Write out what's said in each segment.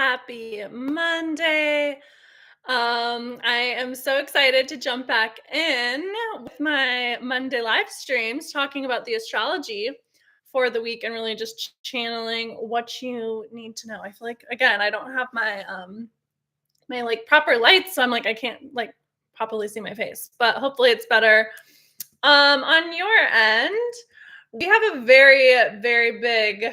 Happy Monday. I am so excited to jump back in with my Monday live streams talking about the astrology for the week and really just channeling what you need to know. I feel like again, I don't have my like proper lights, so I'm like I can't like properly see my face, but hopefully it's better. On your end, we have a very big,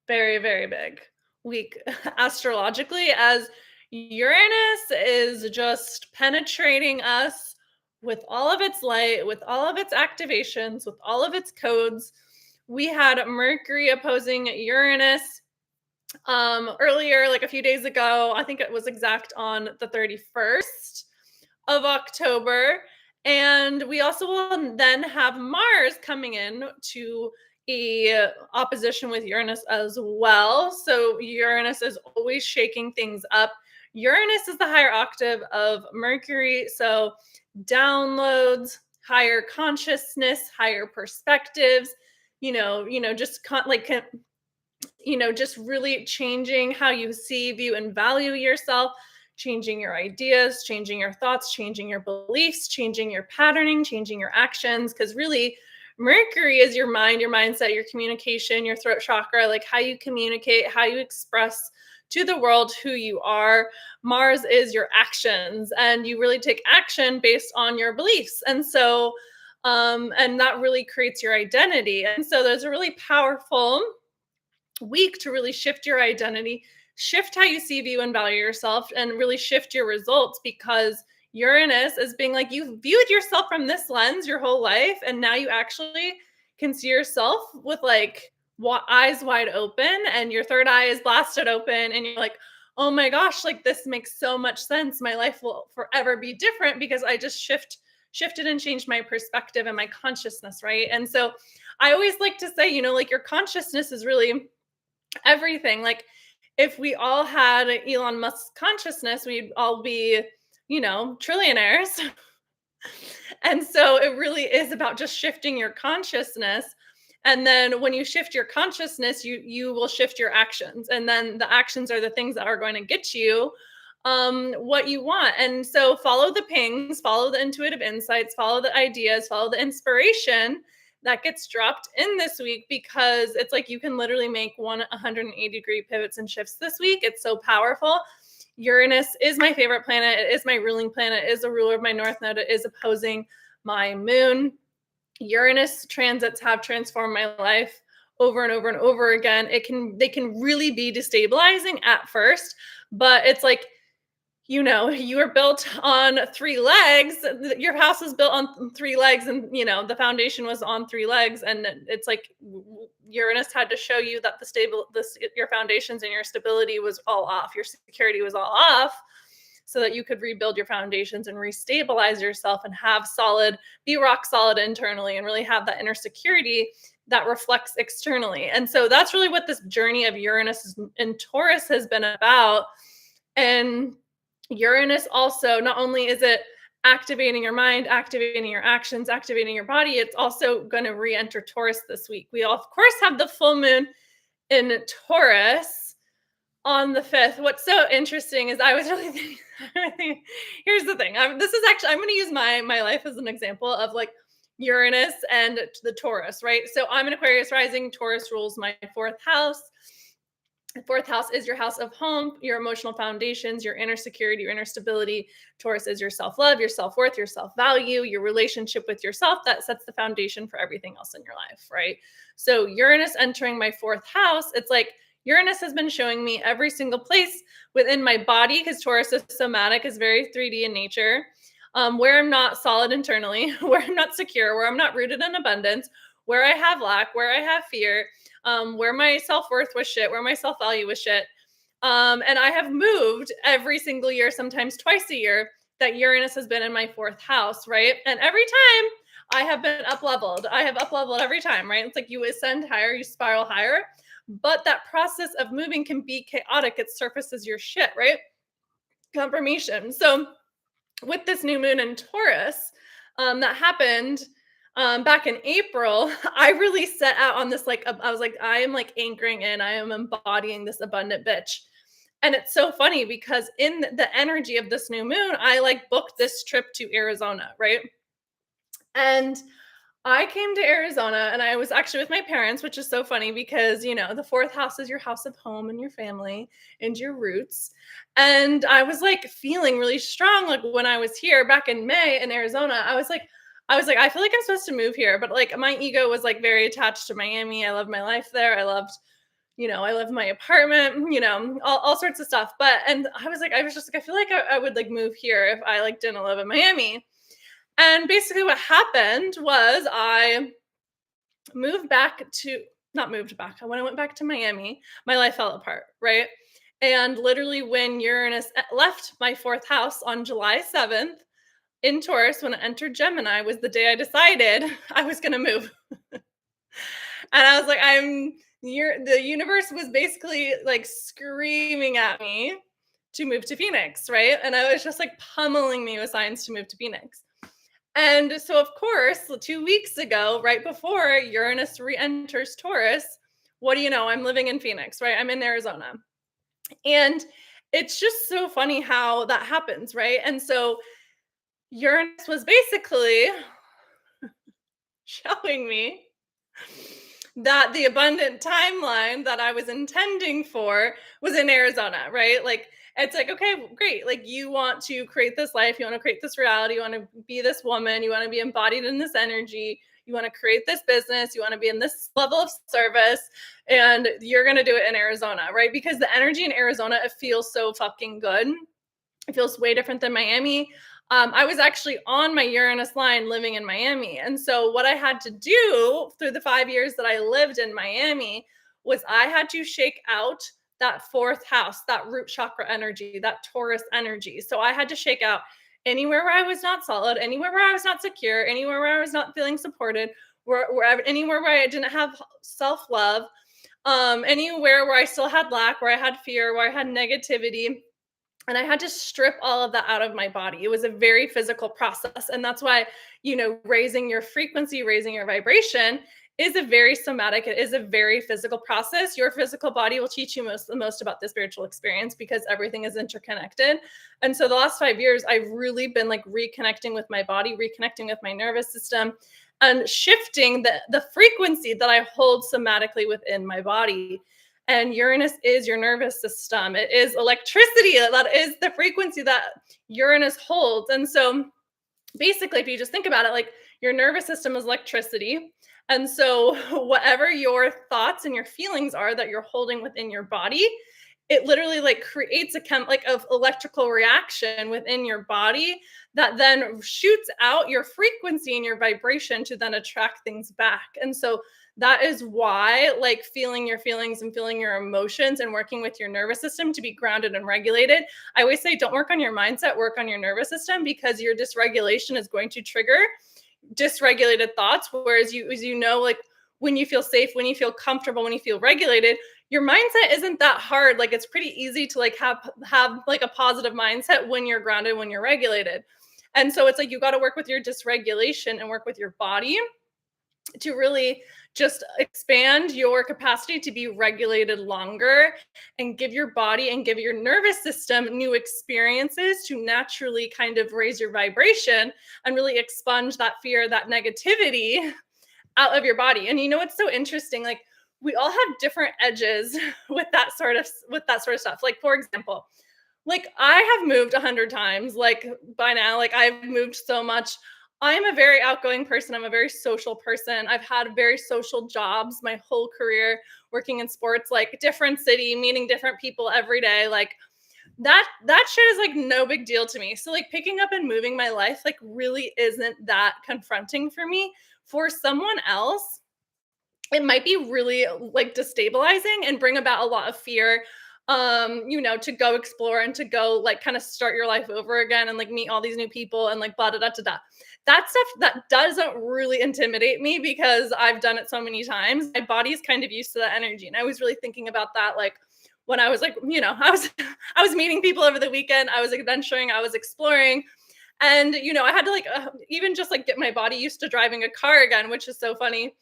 very big week astrologically, as Uranus is just penetrating us with all of its light, with all of its activations, with all of its codes. We had Mercury opposing Uranus earlier, like a few days ago. I think it was exact on the 31st of October. And we also will then have Mars coming in to a opposition with Uranus as well. So Uranus is always shaking things up. Uranus is the higher octave of Mercury, so downloads, higher consciousness, higher perspectives, just just really changing how you see, view, and value yourself, changing your ideas, changing your thoughts, changing your beliefs, changing your patterning, changing your actions. Because really, Mercury is your mind, your mindset, your communication, your throat chakra, like how you communicate, how you express to the world who you are. Mars is your actions, and you really take action based on your beliefs. And that really creates your identity. And so there's a really powerful week to really shift your identity, shift how you see, view, and value yourself, and really shift your results, because Uranus is being like, you've viewed yourself from this lens your whole life, and now you actually can see yourself with like eyes wide open, and your third eye is blasted open, and you're like, oh my gosh, like this makes so much sense. My life will forever be different because I just shifted and changed my perspective and my consciousness, right? And so I always like to say, like your consciousness is really everything. Like if we all had Elon Musk's consciousness, we'd all be, trillionaires. And so it really is about just shifting your consciousness. And then when you shift your consciousness, you will shift your actions. And then the actions are the things that are going to get you what you want. And so follow the pings, follow the intuitive insights, follow the ideas, follow the inspiration that gets dropped in this week, because it's like you can literally make 180-degree pivots and shifts this week. It's so powerful. Uranus is my favorite planet. It is my ruling planet. It is a ruler of my north node. It is opposing my moon. Uranus transits have transformed my life over and over and over again. They can really be destabilizing at first, but it's like, you are built on three legs. Your house is built on three legs, and the foundation was on three legs. And it's like Uranus had to show you that your foundations and your stability was all off, your security was all off, so that you could rebuild your foundations and restabilize yourself and be rock solid internally, and really have that inner security that reflects externally. And so that's really what this journey of Uranus and Taurus has been about. And Uranus also, not only is it activating your mind, activating your actions, activating your body, it's also going to re-enter Taurus this week. We, of course, have the full moon in Taurus on the 5th. What's so interesting is I was really thinking, here's the thing. I'm going to use my life as an example of like Uranus and the Taurus, right? So I'm an Aquarius rising. Taurus rules my 4th house. The 4th house is your house of home, your emotional foundations, your inner security, your inner stability. Taurus is your self-love, your self-worth, your self-value, your relationship with yourself. That sets the foundation for everything else in your life, right? So Uranus entering my 4th house, it's like Uranus has been showing me every single place within my body, because Taurus is somatic, is very 3D in nature, where I'm not solid internally, where I'm not secure, where I'm not rooted in abundance, where I have lack, where I have fear, where my self-worth was shit, where my self-value was shit. And I have moved every single year, sometimes twice a year, that Uranus has been in my 4th house, right? And every time I have been up-leveled. I have up-leveled every time, right? It's like you ascend higher, you spiral higher. But that process of moving can be chaotic. It surfaces your shit, right? Confirmation. So with this new moon in Taurus, that happened back in April, I really set out on this, like, I was like, I am like anchoring in, I am embodying this abundant bitch. And it's so funny because in the energy of this new moon, I like booked this trip to Arizona, right? And I came to Arizona and I was actually with my parents, which is so funny because, the fourth house is your house of home and your family and your roots. And I was like feeling really strong. Like when I was here back in May in Arizona, I was like, I feel like I'm supposed to move here. But like my ego was like very attached to Miami. I love my life there. I love my apartment, all sorts of stuff. And I was just like, I feel like I would like move here if I like didn't live in Miami. And basically what happened was I moved back to not moved back. When I went back to Miami, my life fell apart, right? And literally when Uranus left my fourth house on July 7th in Taurus, when it entered Gemini, was the day I decided I was going to move. And I was like, the universe was basically like screaming at me to move to Phoenix, right? And I was just like pummeling me with signs to move to Phoenix. And so, of course, 2 weeks ago, right before Uranus re enters Taurus, what do you know? I'm living in Phoenix, right? I'm in Arizona. And it's just so funny how that happens, right? And so, Uranus was basically showing me that the abundant timeline that I was intending for was in Arizona, right? Like, it's like, okay, great. Like, you want to create this life, you want to create this reality, you want to be this woman, you want to be embodied in this energy, you want to create this business, you want to be in this level of service, and you're going to do it in Arizona, right? Because the energy in Arizona, it feels so fucking good. It feels way different than Miami. I was actually on my Uranus line living in Miami. And so, what I had to do through the 5 years that I lived in Miami was I had to shake out that fourth house, that root chakra energy, that Taurus energy. So, I had to shake out anywhere where I was not solid, anywhere where I was not secure, anywhere where I was not feeling supported, anywhere where I didn't have self love, anywhere where I still had lack, where I had fear, where I had negativity, and I had to strip all of that out of my body. It was a very physical process. And that's why, raising your frequency, raising your vibration is a very somatic, it is a very physical process. Your physical body will teach you the most about the spiritual experience because everything is interconnected. And so the last 5 years, I've really been like reconnecting with my body, reconnecting with my nervous system, and shifting the frequency that I hold somatically within my body. And Uranus is your nervous system. It is electricity. That is the frequency that Uranus holds. And so basically, if you just think about it, like your nervous system is electricity. And so whatever your thoughts and your feelings are that you're holding within your body, it literally like creates like of electrical reaction within your body that then shoots out your frequency and your vibration to then attract things back. And so that is why like feeling your feelings and feeling your emotions and working with your nervous system to be grounded and regulated. I always say don't work on your mindset, work on your nervous system, because your dysregulation is going to trigger dysregulated thoughts. Whereas like when you feel safe, when you feel comfortable, when you feel regulated, your mindset isn't that hard. Like it's pretty easy to like have like a positive mindset when you're grounded, when you're regulated. And so it's like you got to work with your dysregulation and work with your body to really just expand your capacity to be regulated longer and give your body and give your nervous system new experiences to naturally kind of raise your vibration and really expunge that fear, that negativity out of your body. And it's so interesting, like we all have different edges with that sort of stuff. Like for example, like I have moved 100 times, like by now, like I've moved so much. I'm a very outgoing person. I'm a very social person. I've had very social jobs my whole career, working in sports, like different city, meeting different people every day. Like that shit is like no big deal to me. So like picking up and moving my life like really isn't that confronting for me. For someone else, it might be really like destabilizing and bring about a lot of fear, to go explore and to go like kind of start your life over again and like meet all these new people and like blah da da da da. That stuff that doesn't really intimidate me because I've done it so many times. My body's kind of used to that energy. And I was really thinking about that like when I was like, I was meeting people over the weekend, I was adventuring, I was exploring. And I had to like even just like get my body used to driving a car again, which is so funny.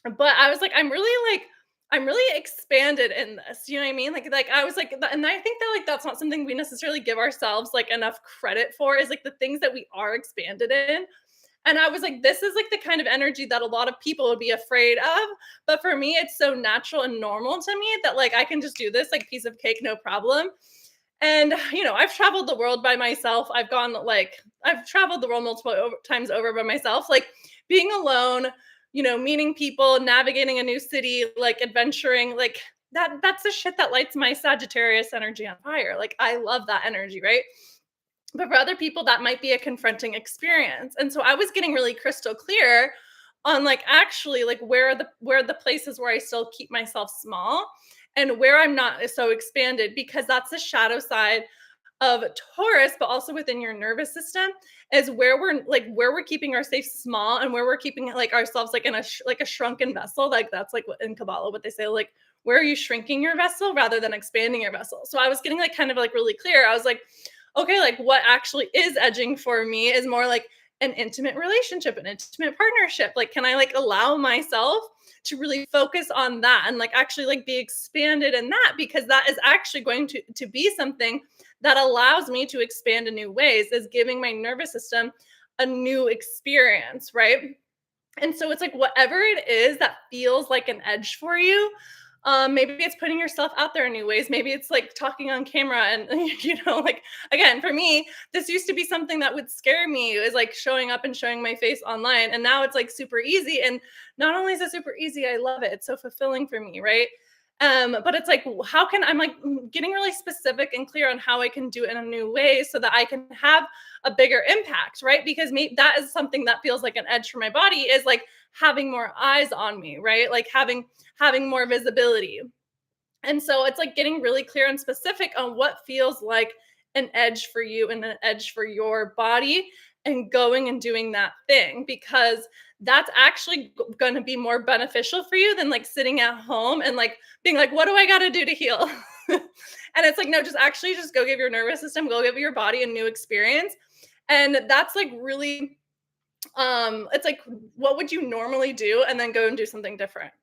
But I was like, I'm really like, I'm really expanded in this. You know what I mean? Like I was like, and I think that like that's not something we necessarily give ourselves like enough credit for, is like the things that we are expanded in. And I was like, this is like the kind of energy that a lot of people would be afraid of. But for me, it's so natural and normal to me that like I can just do this like piece of cake, no problem. And I've traveled the world by myself. I've traveled the world multiple times over by myself. Like being alone, meeting people, navigating a new city, like adventuring, like that's the shit that lights my Sagittarius energy on fire. Like I love that energy, right? But for other people, that might be a confronting experience. And so I was getting really crystal clear on like actually like where are the places where I still keep myself small and where I'm not so expanded, because that's the shadow side of Taurus, but also within your nervous system is where we're keeping our safe small, and where we're keeping like ourselves like in like a shrunken vessel. Like that's like in Kabbalah what they say, like where are you shrinking your vessel rather than expanding your vessel. So I was getting like kind of like really clear. I was like, okay, like what actually is edging for me is more like an intimate relationship, an intimate partnership. Like, can I like allow myself to really focus on that and like actually like be expanded in that, because that is actually going to be something that allows me to expand in new ways, is giving my nervous system a new experience, right? And so it's like whatever it is that feels like an edge for you, maybe it's putting yourself out there in new ways. Maybe it's like talking on camera and like again, for me, this used to be something that would scare me, is like showing up and showing my face online. And now it's like super easy. And not only is it super easy, I love it. It's so fulfilling for me, right? But it's like, how can I'm like getting really specific and clear on how I can do it in a new way so that I can have a bigger impact, right? Because that is something that feels like an edge for my body, is like having more eyes on me, right? Like having more visibility. And so it's like getting really clear and specific on what feels like an edge for you and an edge for your body, and going and doing that thing, because that's actually going to be more beneficial for you than like sitting at home and like being like, what do I got to do to heal? And it's like, no, just go give your nervous system, go give your body a new experience. And that's like really, it's like, what would you normally do? And then go and do something different.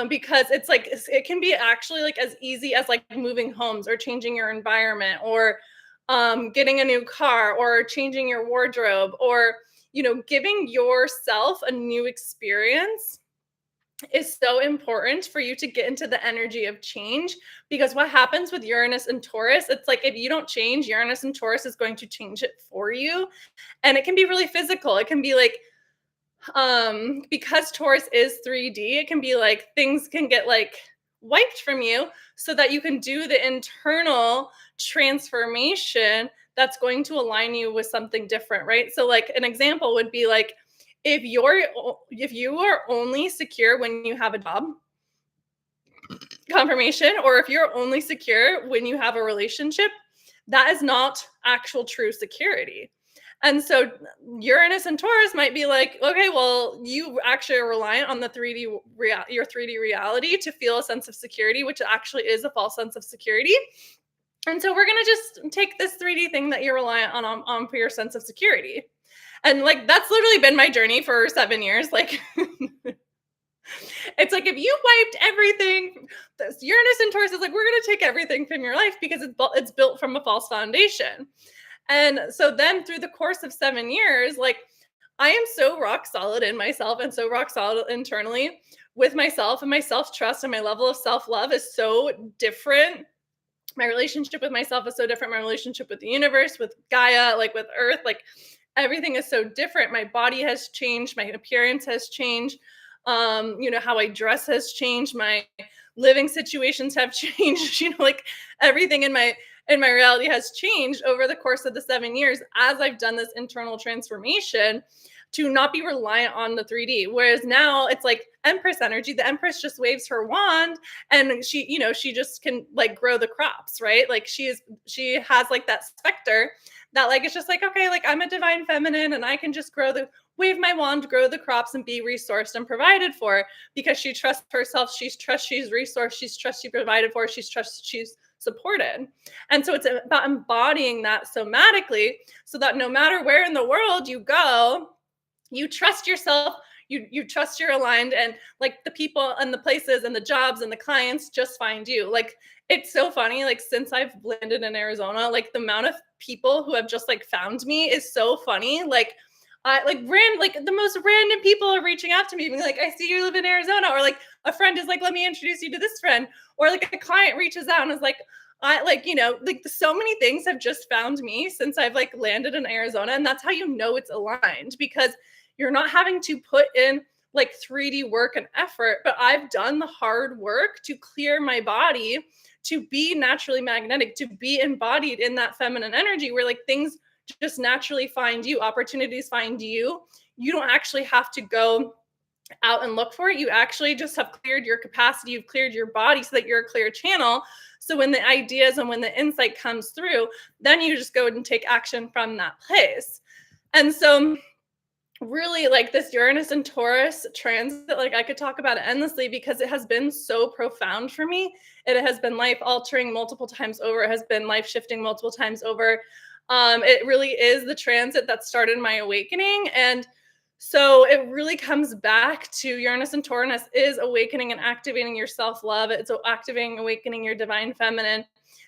Because it's like it can be actually like as easy as like moving homes or changing your environment, or getting a new car, or changing your wardrobe, or giving yourself a new experience is so important for you to get into the energy of change. Because what happens with Uranus and Taurus, it's like if you don't change, Uranus and Taurus is going to change it for you. And it can be really physical. It can be like, because Taurus is 3D, it can be like things can get like wiped from you so that you can do the internal transformation that's going to align you with something different, right? So like an example would be like, if you are only secure when you have a job confirmation, or if you're only secure when you have a relationship, that is not actual true security. And so Uranus and Taurus might be like, okay, well, you actually are reliant on your 3D reality to feel a sense of security, which actually is a false sense of security. And so we're going to just take this 3D thing that you're reliant on for your sense of security. And like, that's literally been my journey for 7 years. Like, it's like, if you wiped everything, this Uranus and Taurus is like, we're going to take everything from your life because it's built from a false foundation. And so then through the course of 7 years, like I am so rock solid in myself and so rock solid internally with myself, and my self-trust and my level of self-love is so different. My relationship with myself is so different. My relationship with the universe, with Gaia, like with Earth, like everything is so different. My body has changed. My appearance has changed. How I dress has changed. My living situations have changed. Like everything in my reality has changed over the course of the 7 years as I've done this internal transformation to not be reliant on the 3D. Whereas now it's like Empress energy. The Empress just waves her wand and she just can like grow the crops, right? Like she has like that specter that like, it's just like, okay, like I'm a divine feminine and I can just wave my wand, grow the crops and be resourced and provided for, because she trusts herself. She's resourced. She's provided for. She's supported. And so it's about embodying that somatically so that no matter where in the world you go, you trust yourself, you trust you're aligned, and like the people and the places and the jobs and the clients just find you. Like it's so funny, like since I've landed in Arizona, like the amount of people who have just like found me is so funny. Like I like the most random people are reaching out to me being like, I see you live in Arizona, or like a friend is like, let me introduce you to this friend, or like a client reaches out and is like, I like, like so many things have just found me since I've like landed in Arizona. And that's how you know it's aligned, because you're not having to put in like 3D work and effort, but I've done the hard work to clear my body, to be naturally magnetic, to be embodied in that feminine energy where like things just naturally find you, opportunities find you. You don't actually have to go out and look for it. You actually just have cleared your capacity, you've cleared your body so that you're a clear channel. So when the ideas and when the insight comes through, then you just go and take action from that place. And so really like this Uranus and Taurus transit, like I could talk about it endlessly because it has been so profound for me. It has been life altering multiple times over. It has been life shifting multiple times over. It really is the transit that started my awakening. And so it really comes back to Uranus and Taurus is awakening and activating your self-love. It's activating, awakening your divine feminine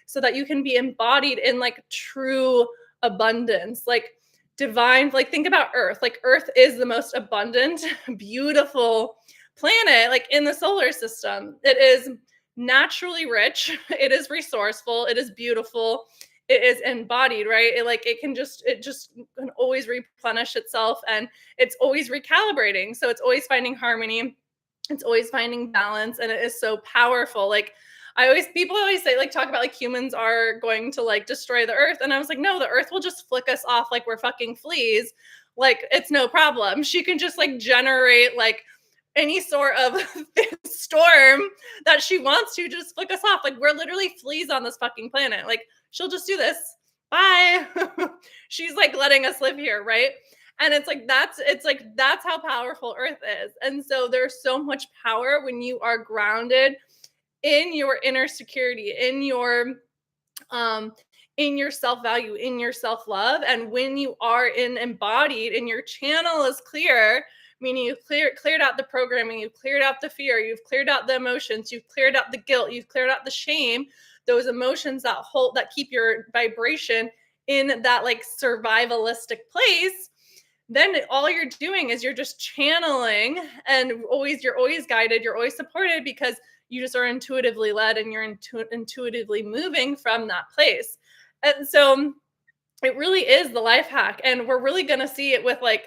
so that you can be embodied in like true abundance. Like divine, like think about Earth. Like Earth is the most abundant, beautiful planet like in the solar system. It is naturally rich, it is resourceful, it is beautiful, it is embodied, right? It just can always replenish itself, and it's always recalibrating. So it's always finding harmony, it's always finding balance, and it is so powerful. Like people always say, like, talk about like humans are going to like destroy the earth. And I was like, no, the earth will just flick us off like we're fucking fleas. Like, it's no problem. She can just like generate like any sort of storm that she wants to just flick us off. Like, we're literally fleas on this fucking planet. Like, she'll just do this. Bye. She's like letting us live here, right? And that's how powerful Earth is. And so there's so much power when you are grounded in your inner security, um in your self-value, in your self-love. And when you are embodied and your channel is clear, meaning you've cleared out the programming, you've cleared out the fear, you've cleared out the emotions, you've cleared out the guilt, you've cleared out the shame, those emotions that keep your vibration in that like survivalistic place, then all you're doing is you're just channeling, and you're always guided, you're always supported, because you just are intuitively led, and you're intuitively moving from that place. And so it really is the life hack. And we're really going to see it with like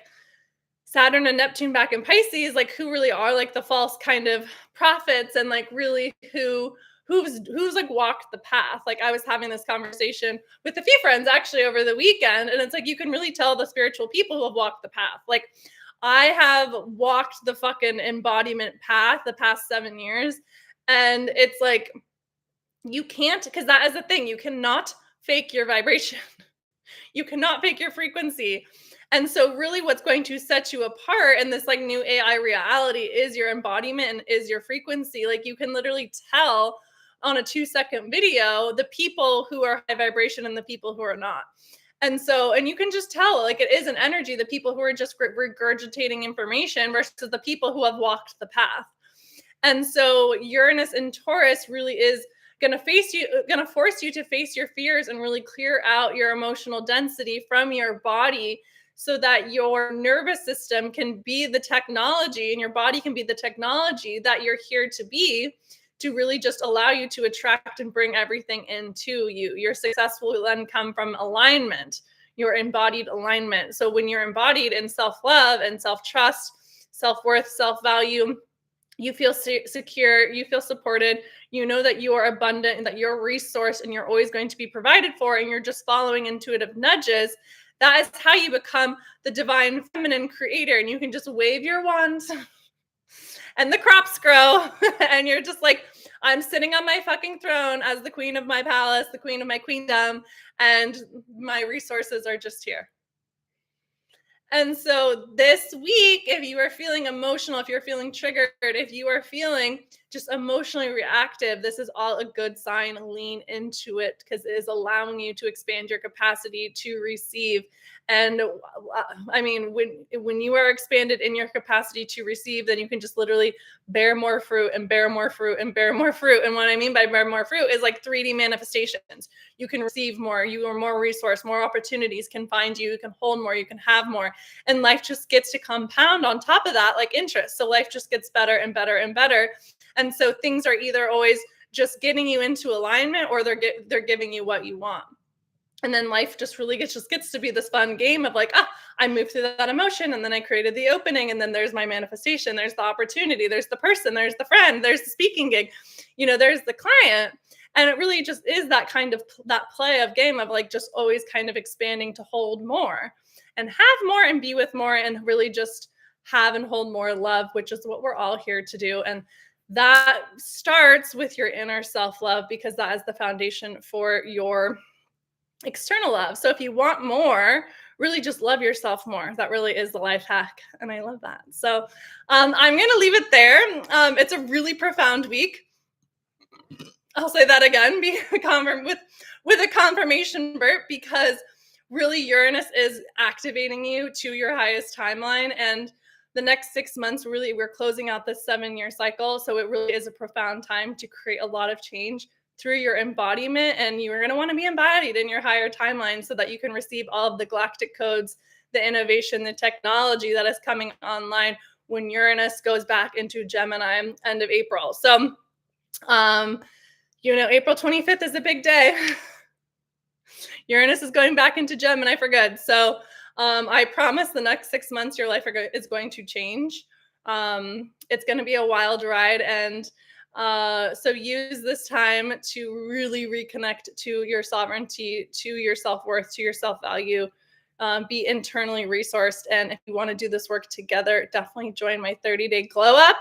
Saturn and Neptune back in Pisces, like who really are like the false kind of prophets, and like really who's like walked the path. Like I was having this conversation with a few friends actually over the weekend, and it's like you can really tell the spiritual people who have walked the path. Like I have walked the fucking embodiment path the past 7 years, and it's like you can't, because that is the thing, you cannot fake your vibration. You cannot fake your frequency. And so really what's going to set you apart in this like new AI reality is your embodiment and is your frequency. Like you can literally tell on a 2-second video the people who are high vibration and the people who are not. And so, and you can just tell, like, it is an energy, the people who are just regurgitating information versus the people who have walked the path. And so Uranus and Taurus really is going to force you to face your fears and really clear out your emotional density from your body, so that your nervous system can be the technology and your body can be the technology that you're here to be, to really just allow you to attract and bring everything into you. Your success will then come from alignment, your embodied alignment. So when you're embodied in self-love and self-trust, self-worth, self-value, you feel secure, you feel supported, you know that you are abundant and that you're a resource and you're always going to be provided for, and you're just following intuitive nudges. That is how you become the divine feminine creator, and you can just wave your wand and the crops grow and you're just like, I'm sitting on my fucking throne as the queen of my palace, the queen of my queendom, and my resources are just here. And so this week, if you are feeling emotional, if you're feeling triggered, if you are feeling just emotionally reactive, this is all a good sign. Lean into it because it is allowing you to expand your capacity to receive. And I mean, when you are expanded in your capacity to receive, then you can just literally bear more fruit and bear more fruit and bear more fruit. And what I mean by bear more fruit is like 3D manifestations. You can receive more, you are more resource, more opportunities can find you, you can hold more, you can have more. And life just gets to compound on top of that, like interest. So life just gets better and better and better. And so things are either always just getting you into alignment, or they're giving you what you want. And then life just really gets to be this fun game of like, I moved through that emotion, and then I created the opening, and then there's my manifestation, there's the opportunity, there's the person, there's the friend, there's the speaking gig, there's the client. And it really just is that kind of that play of game of like just always kind of expanding to hold more and have more and be with more and really just have and hold more love, which is what we're all here to do. And that starts with your inner self-love, because that is the foundation for your external love. So if you want more, really just love yourself more. That really is the life hack. And I love that. So I'm going to leave it there. It's a really profound week. I'll say that again, with a confirmation burp, because really Uranus is activating you to your highest timeline. And the next 6 months, really, we're closing out this 7-year cycle. So it really is a profound time to create a lot of change through your embodiment. And you're going to want to be embodied in your higher timeline so that you can receive all of the galactic codes, the innovation, the technology that is coming online when Uranus goes back into Gemini end of April. So, April 25th is a big day. Uranus is going back into Gemini for good. So I promise the next 6 months, your life is going to change. It's going to be a wild ride. And so use this time to really reconnect to your sovereignty, to your self-worth, to your self-value. Be internally resourced. And if you want to do this work together, definitely join my 30-day glow up,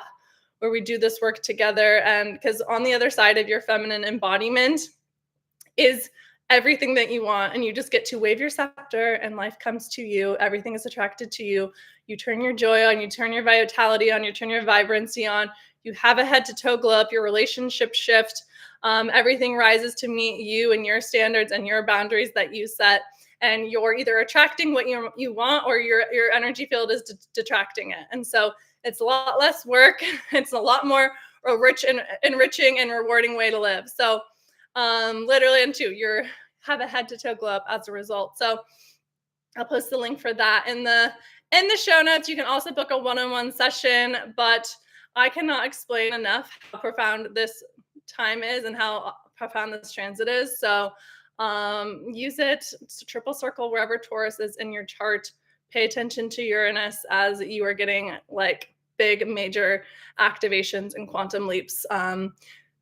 where we do this work together. And because on the other side of your feminine embodiment is everything that you want, and you just get to wave your scepter and life comes to you. Everything is attracted to you. You turn your joy on, you turn your vitality on, you turn your vibrancy on. You have a head to toe glow up, your relationship shift. Everything rises to meet you and your standards and your boundaries that you set. And you're either attracting what you want, or your energy field is detracting it. And so it's a lot less work. It's a lot more rich and enriching and rewarding way to live. So literally, and two, you have a head to toe glow up as a result. So I'll post the link for that in the show notes. You can also book a one-on-one session, but I cannot explain enough how profound this time is and how profound this transit is. So use it. It's a triple circle wherever Taurus is in your chart. Pay attention to Uranus as you are getting like big major activations and quantum leaps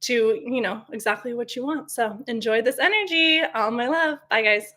to exactly what you want. So enjoy this energy. All my love. Bye guys.